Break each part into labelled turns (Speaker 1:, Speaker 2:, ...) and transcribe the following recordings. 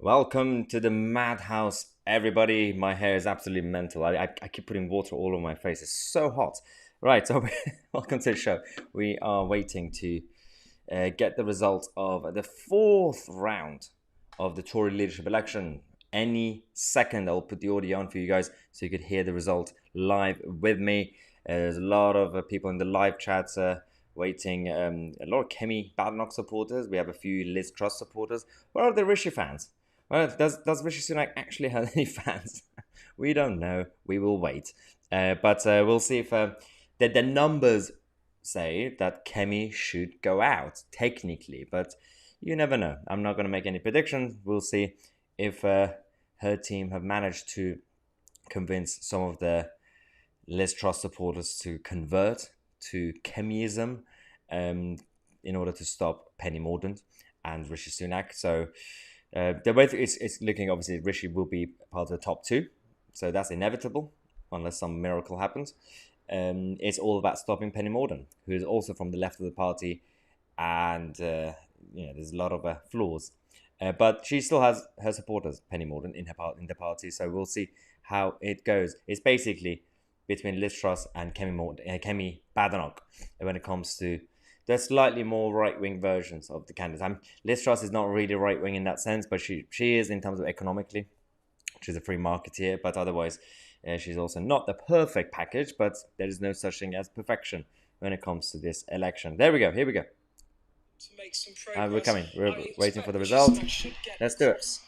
Speaker 1: Welcome to the madhouse, everybody. My hair is absolutely mental. I keep putting water all over my face. It's so hot. Right, so welcome to the show. We are waiting to get the result of the fourth round of the Tory leadership election. Any second, I'll put the audio on for you guys so you could hear the result live with me. There's a lot of people in the live chats waiting. A lot of Kemi Badenoch supporters. We have a few Liz Truss supporters. What are the Rishi fans? Well, does Rishi Sunak actually have any fans? We don't know. We will wait. But we'll see if the numbers say that Kemi should go out, technically. But you never know. I'm not going to make any predictions. We'll see if her team have managed to convince some of the Liz Truss supporters to convert to Kemiism in order to stop Penny Mordaunt and Rishi Sunak. So the way it's looking, obviously, Rishi will be part of the top two. So that's inevitable, unless some miracle happens. It's all about stopping Penny Mordaunt, who is also from the left of the party, and there's a lot of flaws. But she still has her supporters, Penny Mordaunt, in the party. So we'll see how it goes. It's basically between Liz Truss and Kemi Badenoch when it comes to the slightly more right-wing versions of the candidates. Liz Truss is not really right-wing in that sense, but she is in terms of economically. She's a free marketeer, but otherwise she's also not the perfect package, but there is no such thing as perfection when it comes to this election. There we go. Here we go.
Speaker 2: To make some progress.
Speaker 1: We're coming. We're waiting for the result. Let's do it.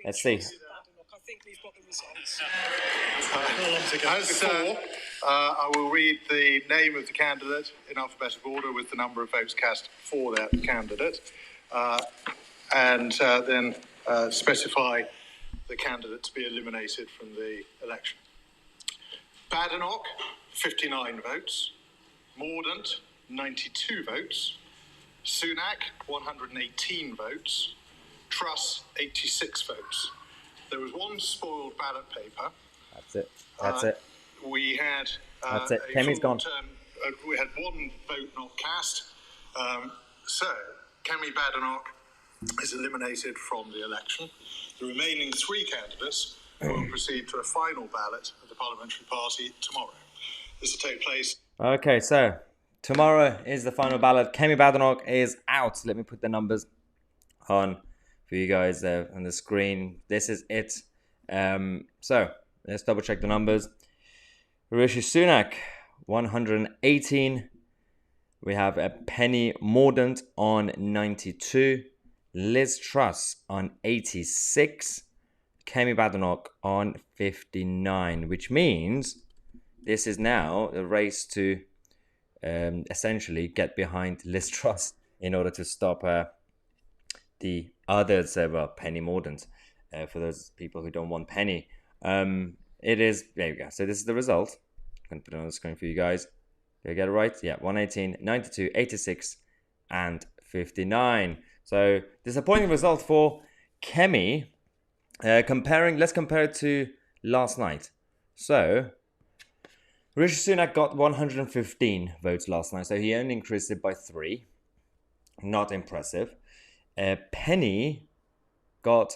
Speaker 1: Let's see.
Speaker 2: I think we've got the results.
Speaker 3: I will read the name of the candidate in alphabetical order with the number of votes cast for that candidate, and then specify the candidate to be eliminated from the election. Badenoch, 59 votes. Mordaunt, 92 votes. Sunak, 118 votes. Truss, 86 votes. There was one spoiled ballot paper.
Speaker 1: That's it.
Speaker 3: We had
Speaker 1: That's it. Kemi's gone.
Speaker 3: We had one vote not cast. So Kemi Badenoch is eliminated from the election. The remaining three candidates will proceed to a final ballot of the Parliamentary Party tomorrow. This will take place.
Speaker 1: Okay, so tomorrow is the final ballot. Kemi Badenoch is out. Let me put the numbers on for you guys on the screen. This is it. So let's double check the numbers. Rishi Sunak, 118. We have a Penny Mordaunt on 92. Liz Truss on 86. Kemi Badenoch on 59, which means this is now a race to essentially get behind Liz Truss in order to stop the others, Penny Mordaunt, for those people who don't want Penny. It is, there you go. So this is the result. I'm going to put it on the screen for you guys. Did I get it right? Yeah, 118, 92, 86, and 59. So disappointing result for Kemi. Let's compare it to last night. So Rishi Sunak got 115 votes last night, so he only increased it by 3. Not impressive. Penny got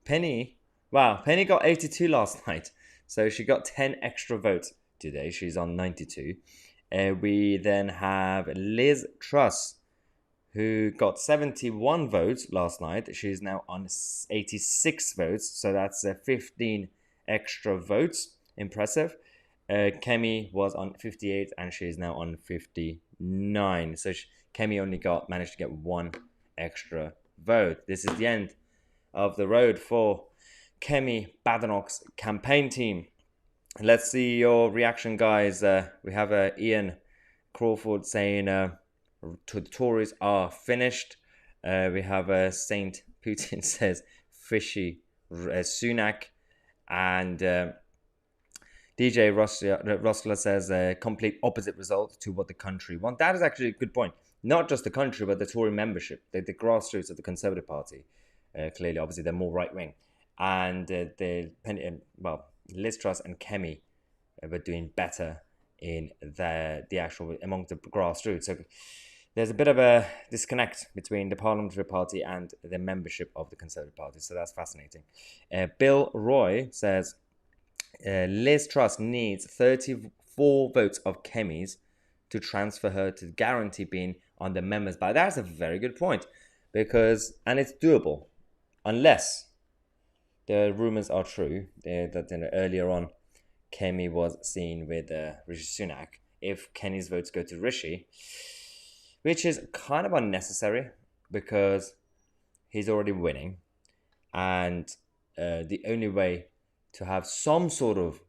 Speaker 1: Penny got 82 last night, so she got 10 extra votes today. She's on 92. We then have Liz Truss, who got 71 votes last night. She's now on 86 votes, so that's 15 extra votes. Impressive. Kemi was on 58 and she's now on 59. So Kemi only managed to get 1 extra vote. This is the end of the road for Kemi Badenoch's campaign team. Let's see your reaction, guys. We have Ian Crawford saying the Tories are finished. We have Saint Putin says fishy Sunak, and DJ Rosler says complete opposite result to what the country want. That is actually a good point. Not just the country, but the Tory membership, the grassroots of the Conservative Party. Clearly, obviously, they're more right wing, and Liz Truss and Kemi were doing better in the actual among the grassroots. So there's a bit of a disconnect between the Parliamentary Party and the membership of the Conservative Party. So that's fascinating. Bill Roy says, Liz Truss needs 34 votes of Kemi's to transfer her to guarantee being on the members' ballot. That's a very good point, and it's doable, unless the rumours are true that earlier on Kemi was seen with Rishi Sunak. If Kenny's votes go to Rishi, which is kind of unnecessary because he's already winning, and the only way to have some sort of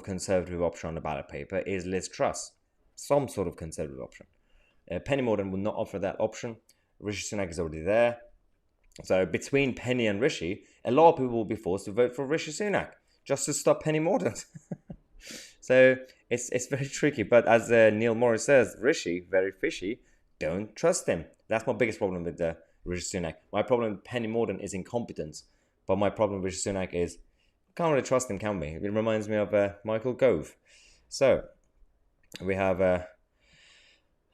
Speaker 1: conservative option on the ballot paper is Liz Truss, some sort of conservative option. Penny Mordaunt will not offer that option. Rishi Sunak is already there. So between Penny and Rishi, a lot of people will be forced to vote for Rishi Sunak just to stop Penny Mordaunt. So it's very tricky. But as Neil Morris says, Rishi, very fishy, don't trust him. That's my biggest problem with Rishi Sunak. My problem with Penny Mordaunt is incompetence. But my problem with Rishi Sunak is, can't really trust him, can we? It reminds me of Michael Gove. So we have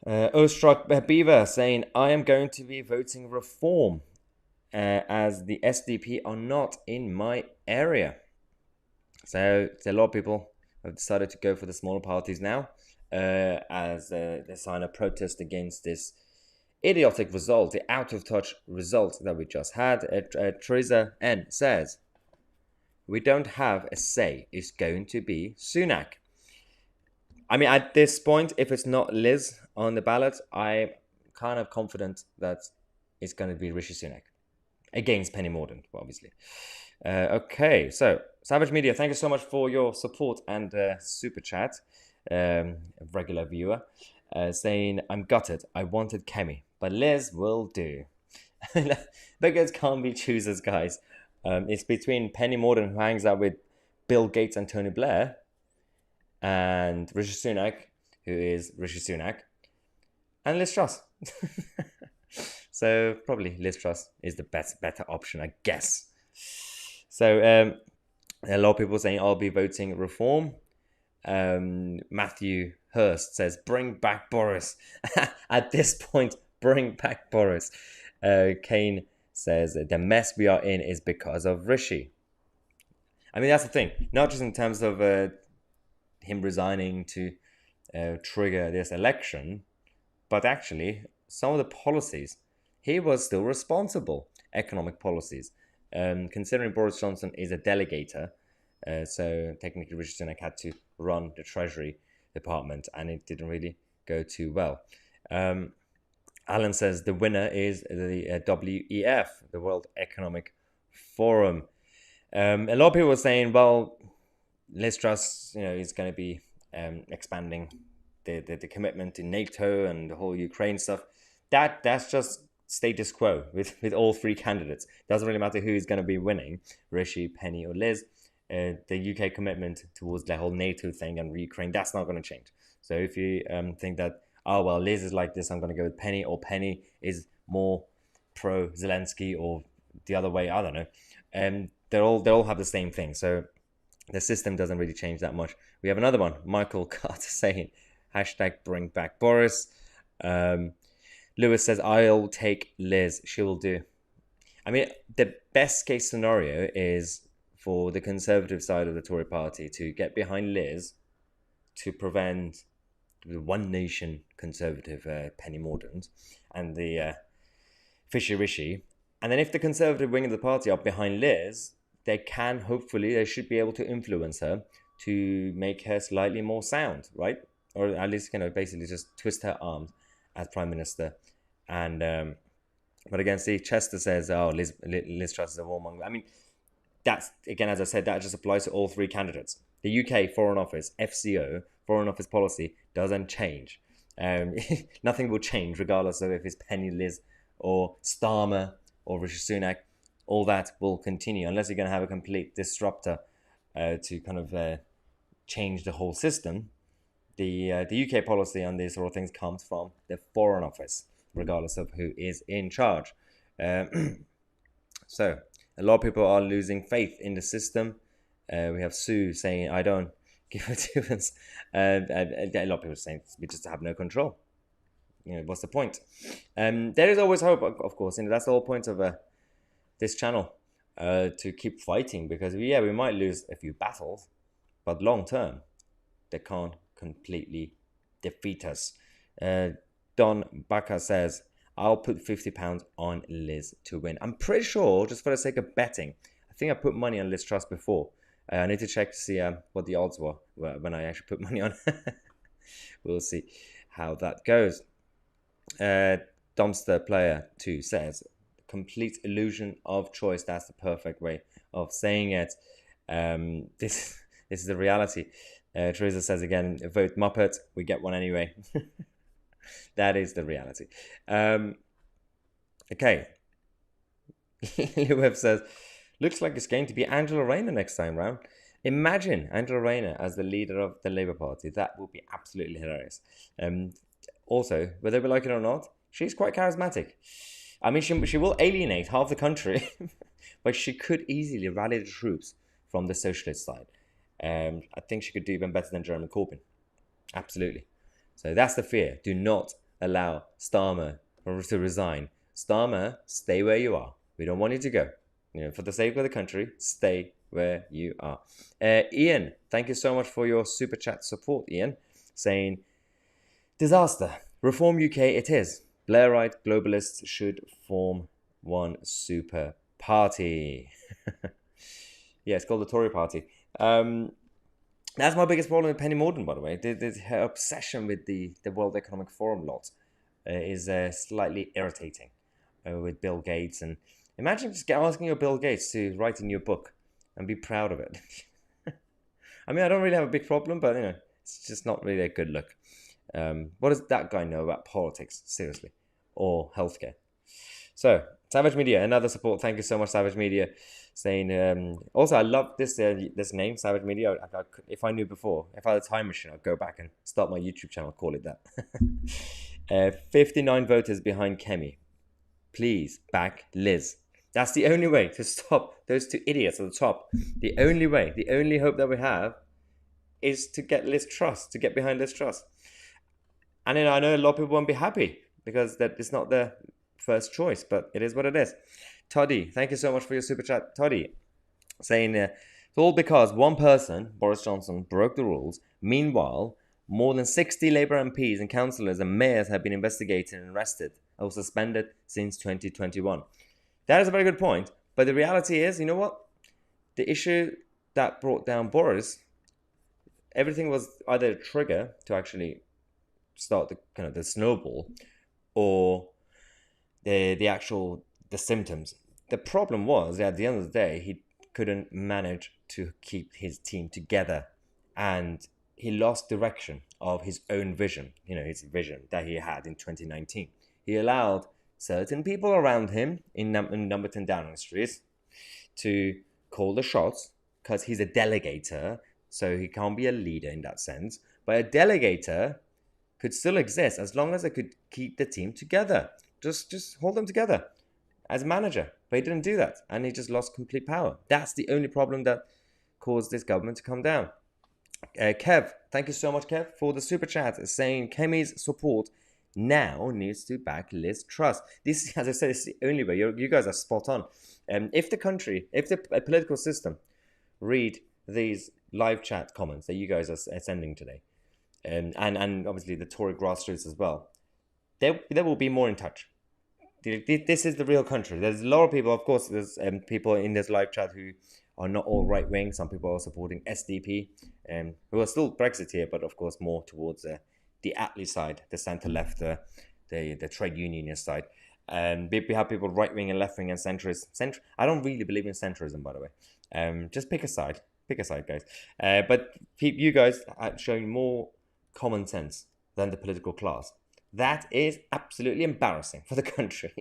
Speaker 1: Ostruck Beaver saying, I am going to be voting reform as the SDP are not in my area. So a lot of people have decided to go for the smaller parties now as they sign a protest against this idiotic result, the out-of-touch result that we just had. Teresa N says, we don't have a say. It's going to be Sunak. I mean, at this point, if it's not Liz on the ballot, I'm kind of confident that it's going to be Rishi Sunak against Penny Mordaunt, obviously. Okay, so Savage Media, thank you so much for your support and super chat. A regular viewer saying, I'm gutted. I wanted Kemi, but Liz will do. Beggars can't be choosers, guys. It's between Penny Mordaunt, who hangs out with Bill Gates and Tony Blair, and Rishi Sunak, who is Rishi Sunak, and Liz Truss. So probably Liz Truss is the better option, I guess. So a lot of people saying I'll be voting reform. Matthew Hurst says, bring back Boris. At this point, bring back Boris. Kane says, the mess we are in is because of Rishi. I mean, that's the thing. Not just in terms of him resigning to trigger this election, but actually some of the policies, he was still responsible. Economic policies. Considering Boris Johnson is a delegator, so technically Rishi Sunak had to run the Treasury Department, and it didn't really go too well. Alan says the winner is the WEF, the World Economic Forum. A lot of people were saying, well, Liz Truss, is going to be expanding the commitment to NATO and the whole Ukraine stuff. That's just status quo with all three candidates. Doesn't really matter who's going to be winning, Rishi, Penny, or Liz. The UK commitment towards the whole NATO thing and Ukraine, that's not going to change. So if you think that, oh, well, Liz is like this, I'm going to go with Penny, or Penny is more pro-Zelensky, or the other way, I don't know. They all have the same thing. So the system doesn't really change that much. We have another one, Michael Carter saying, #bring back Boris. Lewis says, I'll take Liz. She will do. I mean, the best case scenario is for the Conservative side of the Tory party to get behind Liz to prevent the One Nation Conservative Penny Mordaunt and the Fishy Rishi. And then if the Conservative wing of the party are behind Liz, they should be able to influence her to make her slightly more sound, right? Or at least, basically just twist her arms as Prime Minister. And but again, see, Chester says, oh, Liz Truss is a warmonger. I mean, that's, again, as I said, that just applies to all three candidates. The UK Foreign Office, FCO, Foreign Office policy doesn't change. Nothing will change regardless of if it's Penny, Liz, or Starmer, or Rishi Sunak. All that will continue unless you're going to have a complete disruptor to kind of change the whole system. The UK policy on these sort of things comes from the Foreign Office, regardless of who is in charge. So a lot of people are losing faith in the system. We have Sue saying, I don't give a difference. A lot of people are saying we just have no control. what's the point? There is always hope, of course, and that's the whole point of this channel, to keep fighting, because we might lose a few battles, but long term, they can't completely defeat us. Don Baca says, I'll put £50 on Liz to win. I'm pretty sure, just for the sake of betting, I think I put money on Liz Truss before. I need to check to see what the odds were when I actually put money on. We'll see how that goes. Dumpster Player 2 says, complete illusion of choice. That's the perfect way of saying it. This is the reality. Teresa says again, vote Muppet. We get one anyway. That is the reality. Okay. Web says, looks like it's going to be Angela Rayner next time round. Imagine Angela Rayner as the leader of the Labour Party. That would be absolutely hilarious. Also, whether we like it or not, she's quite charismatic. I mean, she will alienate half the country, but she could easily rally the troops from the socialist side. I think she could do even better than Jeremy Corbyn. Absolutely. So that's the fear. Do not allow Starmer to resign. Starmer, stay where you are. We don't want you to go. For the sake of the country, stay where you are. Ian, thank you so much for your super chat support, Ian, saying, disaster. Reform UK it is. Blairite globalists should form one super party. Yeah, it's called the Tory party. That's my biggest problem with Penny Mordaunt, by the way. Her obsession with the World Economic Forum lot is slightly irritating with Bill Gates. And imagine just asking your Bill Gates to write in your book and be proud of it. I mean, I don't really have a big problem, but it's just not really a good look. What does that guy know about politics, seriously, or healthcare? So, Savage Media, another support. Thank you so much, Savage Media. Saying, also, I love this name, Savage Media. If I knew before, if I had a time machine, I'd go back and start my YouTube channel, call it that. 59 voters behind Kemi. Please back Liz. That's the only way to stop those two idiots at the top. The only way, the only hope that we have is to get Liz Truss, to get behind Liz Truss. And I know a lot of people won't be happy because that is not their first choice, but it is what it is. Toddy, thank you so much for your super chat. Toddy, saying, it's all because one person, Boris Johnson, broke the rules. Meanwhile, more than 60 Labour MPs and councillors and mayors have been investigated and arrested or suspended since 2021. That is a very good point. But the reality is, you know what? The issue that brought down Boris, everything was either a trigger to actually start the snowball, or the symptoms. The problem was that at the end of the day, he couldn't manage to keep his team together, and he lost direction of his own vision, his vision that he had in 2019. He allowed certain people around him in number 10 Downing Street to call the shots because he's a delegator, so he can't be a leader in that sense. But a delegator could still exist as long as they could keep the team together. Just hold them together as manager. But he didn't do that, and he just lost complete power. That's the only problem that caused this government to come down. Kev, thank you so much, Kev, for the super chat, saying Kemi's support now needs to back Liz Truss. This, as I said, is the only way. You guys are spot on. If the political system read these live chat comments that you guys are sending today, and obviously the Tory grassroots as well, there will be more in touch. This is the real country. There's a lot of people, of course, there's people in this live chat who are not all right-wing. Some people are supporting SDP, who are still Brexiteer, but of course more towards the Attlee side, the centre-left, the trade unionist side. And we have people right-wing and left-wing and centrist. I don't really believe in centrism, by the way. Just pick a side. Pick a side, guys. But you guys are showing more common sense than the political class. That is absolutely embarrassing for the country.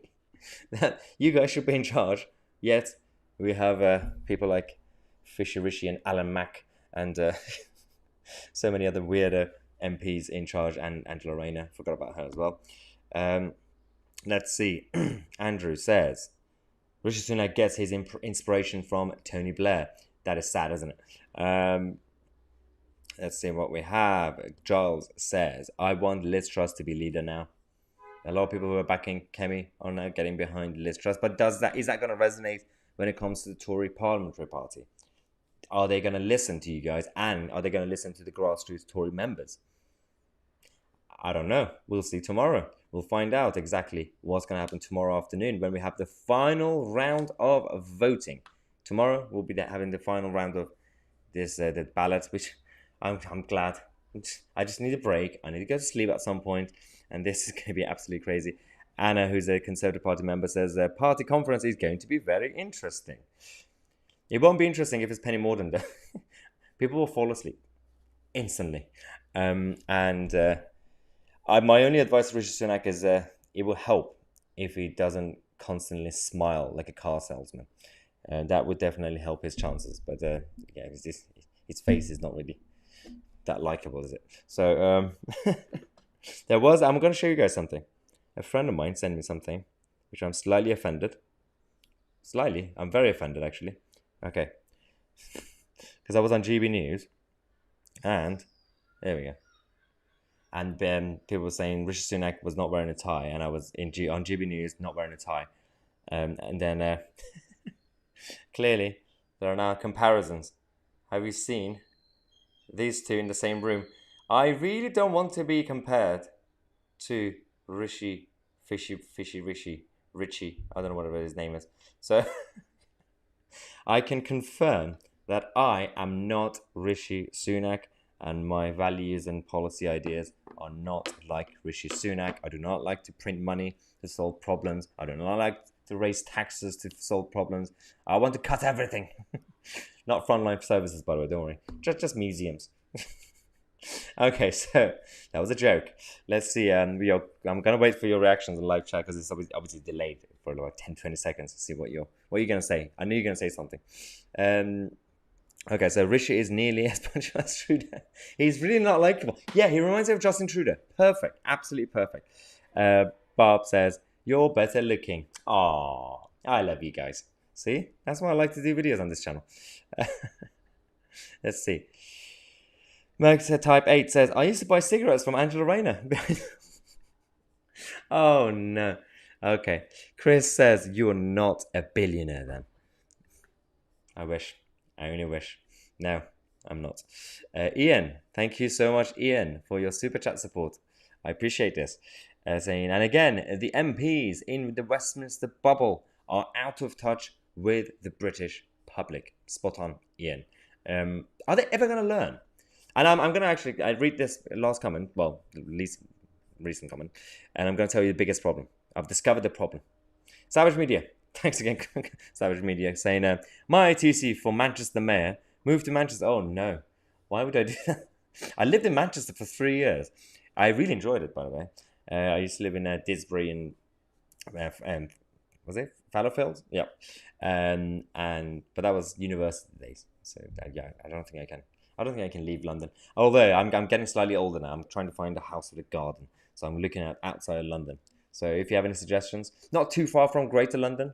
Speaker 1: That you guys should be in charge, yet we have people like Fisher Rishi and Alan Mack and so many other weirdo MPs in charge, and Angela Rayner. Forgot about her as well. Let's see. Andrew says, Rishi Sunak gets his inspiration from Tony Blair. That is sad, isn't it? Let's see what we have. Giles says, I want Liz Truss to be leader now. A lot of people who are backing Kemi are now getting behind Liz Truss. But is that going to resonate when it comes to the Tory Parliamentary Party? Are they going to listen to you guys? And are they going to listen to the grassroots Tory members? I don't know. We'll see tomorrow. We'll find out exactly what's going to happen tomorrow afternoon when we have the final round of voting. Tomorrow we'll be having the final round of this the ballots, which I'm glad. I just need a break. I need to go to sleep at some point, and this is going to be absolutely crazy. Anna, who's a Conservative Party member, says the party conference is going to be very interesting. It won't be interesting if it's Penny Mordaunt, though. People will fall asleep instantly. My only advice to Rishi Sunak is it will help if he doesn't constantly smile like a car salesman. That would definitely help his chances. But yeah, his face is not really that likable, is it? So I'm going to show you guys something. A friend of mine sent me something, which I'm slightly offended. I'm very offended, actually. Okay. Because I was on GB News, and there we go. And then people were saying Rishi Sunak was not wearing a tie, and I was on GB News not wearing a tie. And then clearly there are now comparisons. Have you seen these two in the same room? I really don't want to be compared to Richie. I don't know whatever his name is. So I can confirm that I am not Rishi Sunak, and my values and policy ideas are not like Rishi Sunak. I do not like to print money to solve problems. I do not like to raise taxes to solve problems. I want to cut everything. Not frontline services, by the way, don't worry. Just museums. Okay, so that was a joke. Let's see. I'm going to wait for your reactions in live chat because it's obviously delayed for about 10-20 seconds to see what you're going to say. I knew you're going to say something. Okay, so Rishi is nearly as much as Trudeau. He's really not likable. Yeah, he reminds me of Justin Trudeau. Perfect. Absolutely perfect. Bob says, you're better looking. Aww, I love you guys. See? That's why I like to do videos on this channel. Let's see. Max Type 8 says, I used to buy cigarettes from Angela Rayner. Oh, no. Okay. Chris says, you're not a billionaire then. I wish. I only wish. No, I'm not. Ian, thank you so much, Ian, for your super chat support. I appreciate this. Saying, and again, the MPs in the Westminster bubble are out of touch with the British public. Spot on, Ian. Are they ever going to learn? And I'm going to actually, I read this last comment, well, least recent comment, and I'm going to tell you the biggest problem. I've discovered the problem. Savage Media. Thanks again, Savage Media, saying, my Tousi for Manchester Mayor moved to Manchester. Oh, no. Why would I do that? I lived in Manchester for 3 years. I really enjoyed it, by the way. I used to live in Disbury and, was it Fallowfield? Yeah. But that was university days. So, yeah, I don't think I can leave London. Although I'm getting slightly older now. I'm trying to find a house with a garden. So I'm looking at outside of London. So if you have any suggestions, not too far from Greater London,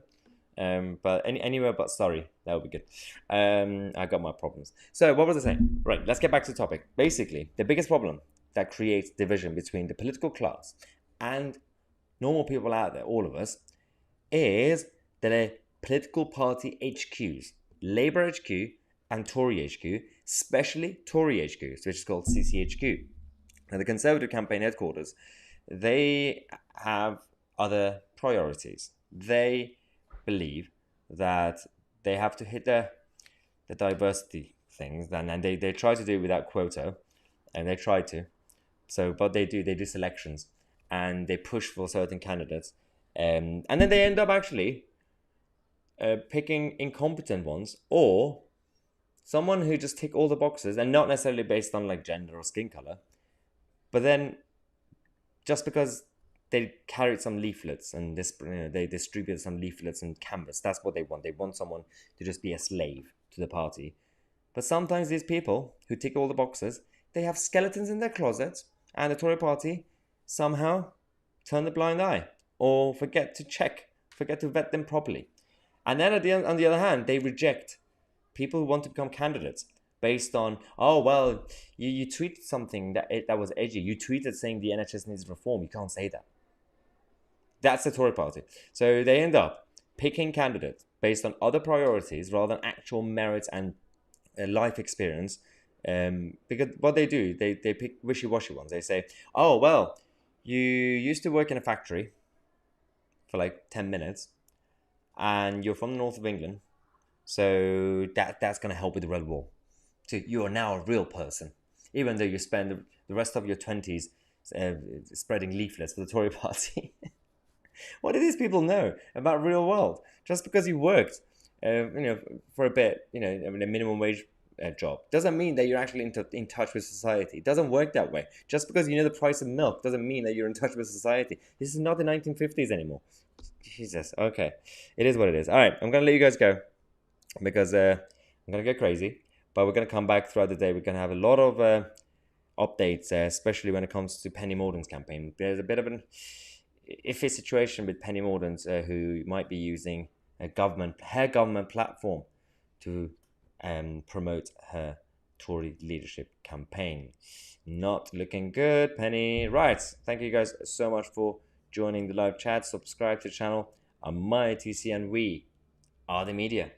Speaker 1: but anywhere but Surrey, that would be good. I got my problems. So what was I saying? Right, let's get back to the topic. Basically, the biggest problem that creates division between the political class and normal people out there, all of us, is the political party HQs, Labour HQ and Tory HQ, especially Tory HQ, which is called CCHQ. Now, the Conservative campaign headquarters, they have other priorities. They believe that they have to hit the diversity things, and they try to do it without quota, and they try to. So, but they do selections, and they push for certain candidates, and then they end up actually picking incompetent ones or someone who just tick all the boxes, and not necessarily based on like gender or skin color, but then just because they carried some leaflets and they distributed some leaflets and canvas, that's what they want. They want someone to just be a slave to the party. But sometimes these people who tick all the boxes, they have skeletons in their closets, and the Tory party somehow turn the blind eye or forget to vet them properly. And then on the other hand, they reject people who want to become candidates based on, oh, well, you tweeted something that was edgy. You tweeted saying the NHS needs reform. You can't say that. That's the Tory party. So they end up picking candidates based on other priorities rather than actual merits and life experience. Because what they do, they pick wishy-washy ones. They say, oh, well, you used to work in a factory for like 10 minutes and you're from the north of England, so that's going to help with the Red Wall. So you are now a real person, even though you spend the rest of your 20s spreading leaflets for the Tory party. What do these people know about real world? Just because you worked, for a bit, a minimum wage job doesn't mean that you're actually in touch with society. It doesn't work that way. Just because you know the price of milk doesn't mean that you're in touch with society. This is not the 1950s anymore. Jesus. Okay, it is what it is. All right, I'm gonna let you guys go because I'm gonna go crazy. But we're gonna come back throughout the day. We're gonna have a lot of updates, especially when it comes to Penny Mordaunt's campaign. There's a bit of an iffy situation with Penny Mordaunt, who might be using her government platform to promote her Tory leadership campaign. Not looking good, Penny. Right. Thank you guys so much for joining the live chat. Subscribe to the channel. I'm Tousi and we are the media.